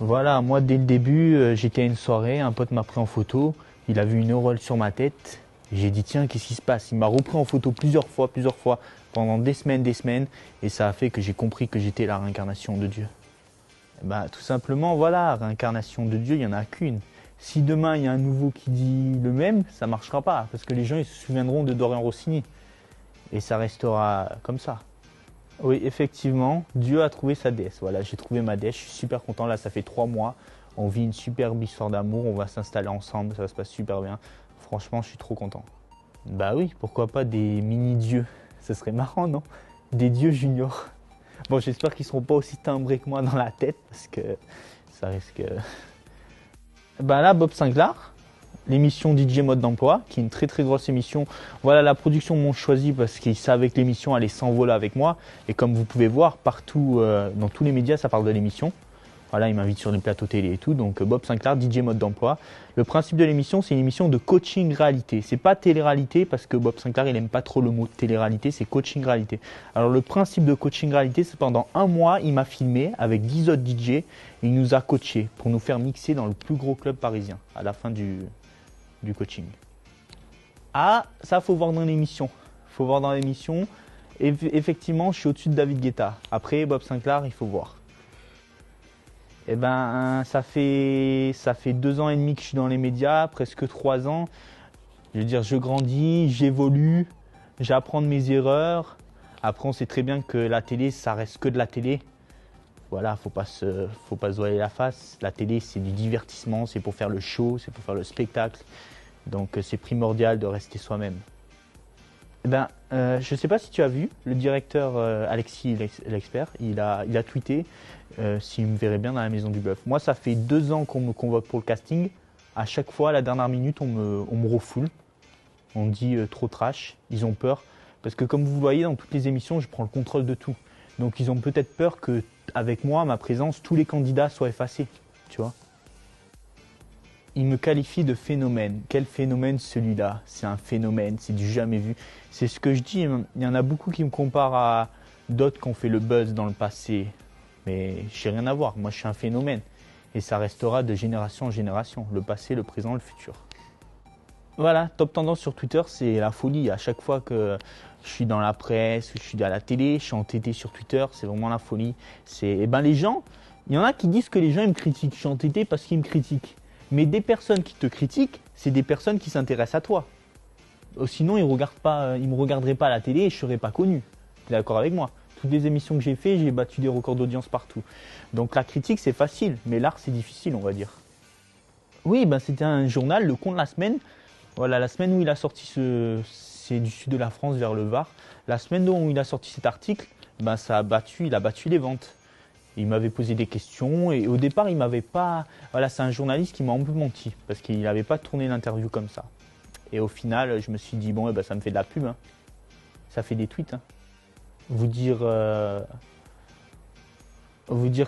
Voilà, moi dès le début, j'étais à une soirée, un pote m'a pris en photo, il a vu une auréole sur ma tête. J'ai dit tiens, qu'est-ce qui se passe? Il m'a repris en photo plusieurs fois, pendant des semaines, et ça a fait que j'ai compris que j'étais la réincarnation de Dieu. Bah, tout simplement, voilà, réincarnation de Dieu, il n'y en a qu'une. Si demain il y a un nouveau qui dit le même, ça ne marchera pas, parce que les gens ils se souviendront de Dorian Rossini, et ça restera comme ça. Oui, effectivement, Dieu a trouvé sa déesse. Voilà, j'ai trouvé ma déesse, je suis super content. Là, ça fait 3 mois. On vit une superbe histoire d'amour. On va s'installer ensemble, ça se passe super bien. Franchement, je suis trop content. Bah oui, pourquoi pas des mini-dieux? Ce serait marrant, non? Des dieux juniors. Bon, j'espère qu'ils seront pas aussi timbrés que moi dans la tête, parce que ça risque. Bah là, Bob Sinclair, l'émission DJ Mode d'emploi, qui est une très très grosse émission. Voilà, la production m'ont choisi parce qu'ils savaient que l'émission allait s'envoler avec moi. Et comme vous pouvez voir, partout, dans tous les médias, ça parle de l'émission. Voilà, ils m'invitent sur les plateaux télé et tout. Donc Bob Sinclair, DJ Mode d'emploi. Le principe de l'émission, c'est une émission de coaching réalité. C'est pas télé-réalité parce que Bob Sinclair, il aime pas trop le mot télé-réalité, c'est coaching réalité. Alors le principe de coaching réalité, c'est pendant un mois, il m'a filmé avec 10 autres DJ et il nous a coachés pour nous faire mixer dans le plus gros club parisien à la fin du coaching. Ah, ça faut voir dans l'émission. Faut voir dans l'émission. Effectivement, je suis au-dessus de David Guetta. Après, Bob Sinclair, il faut voir. Eh ben, ça fait 2 ans et demi que je suis dans les médias, presque 3 ans. Je veux dire, je grandis, j'évolue, j'apprends de mes erreurs. Après, on sait très bien que la télé, ça reste que de la télé. Voilà, faut pas se voiler la face. La télé, c'est du divertissement, c'est pour faire le show, c'est pour faire le spectacle. Donc c'est primordial de rester soi-même. Eh ben, je ne sais pas si tu as vu, le directeur Alexis l'expert, il a tweeté s'il me verrait bien dans la maison du bœuf. Moi, ça fait 2 ans qu'on me convoque pour le casting. À chaque fois, à la dernière minute, on me refoule. On dit trop trash, ils ont peur. Parce que comme vous voyez, dans toutes les émissions, je prends le contrôle de tout. Donc ils ont peut-être peur qu'avec moi, ma présence, tous les candidats soient effacés. Tu vois ? Il me qualifie de phénomène. Quel phénomène celui-là? C'est un phénomène, c'est du jamais vu. C'est ce que je dis, il y en a beaucoup qui me comparent à d'autres qui ont fait le buzz dans le passé. Mais j'ai rien à voir, moi je suis un phénomène. Et ça restera de génération en génération, le passé, le présent, le futur. Voilà, top tendance sur Twitter, c'est la folie. À chaque fois que je suis dans la presse, je suis à la télé, je suis en TT sur Twitter, c'est vraiment la folie. Les gens, il y en a qui disent que les gens ils me critiquent. Je suis en TT parce qu'ils me critiquent. Mais des personnes qui te critiquent, c'est des personnes qui s'intéressent à toi. Sinon, ils ne me regarderaient pas à la télé et je ne serais pas connu. Tu es d'accord avec moi? Toutes les émissions que j'ai faites, j'ai battu des records d'audience partout. Donc la critique, c'est facile, mais l'art, c'est difficile, on va dire. Oui, c'était un journal, Le Con de la semaine. Voilà, la semaine où il a sorti c'est du sud de la France vers le Var. La semaine où il a sorti cet article, il a battu les ventes. Il m'avait posé des questions et au départ, il m'avait pas. Voilà, c'est un journaliste qui m'a un peu menti parce qu'il n'avait pas tourné l'interview comme ça. Et au final, je me suis dit bon, ça me fait de la pub, hein. Ça fait des tweets, hein. Vous dire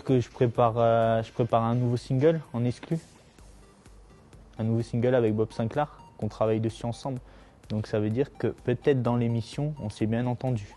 que je prépare un nouveau single en exclu, un nouveau single avec Bob Sinclair, qu'on travaille dessus ensemble. Donc ça veut dire que peut-être dans l'émission, on s'est bien entendu.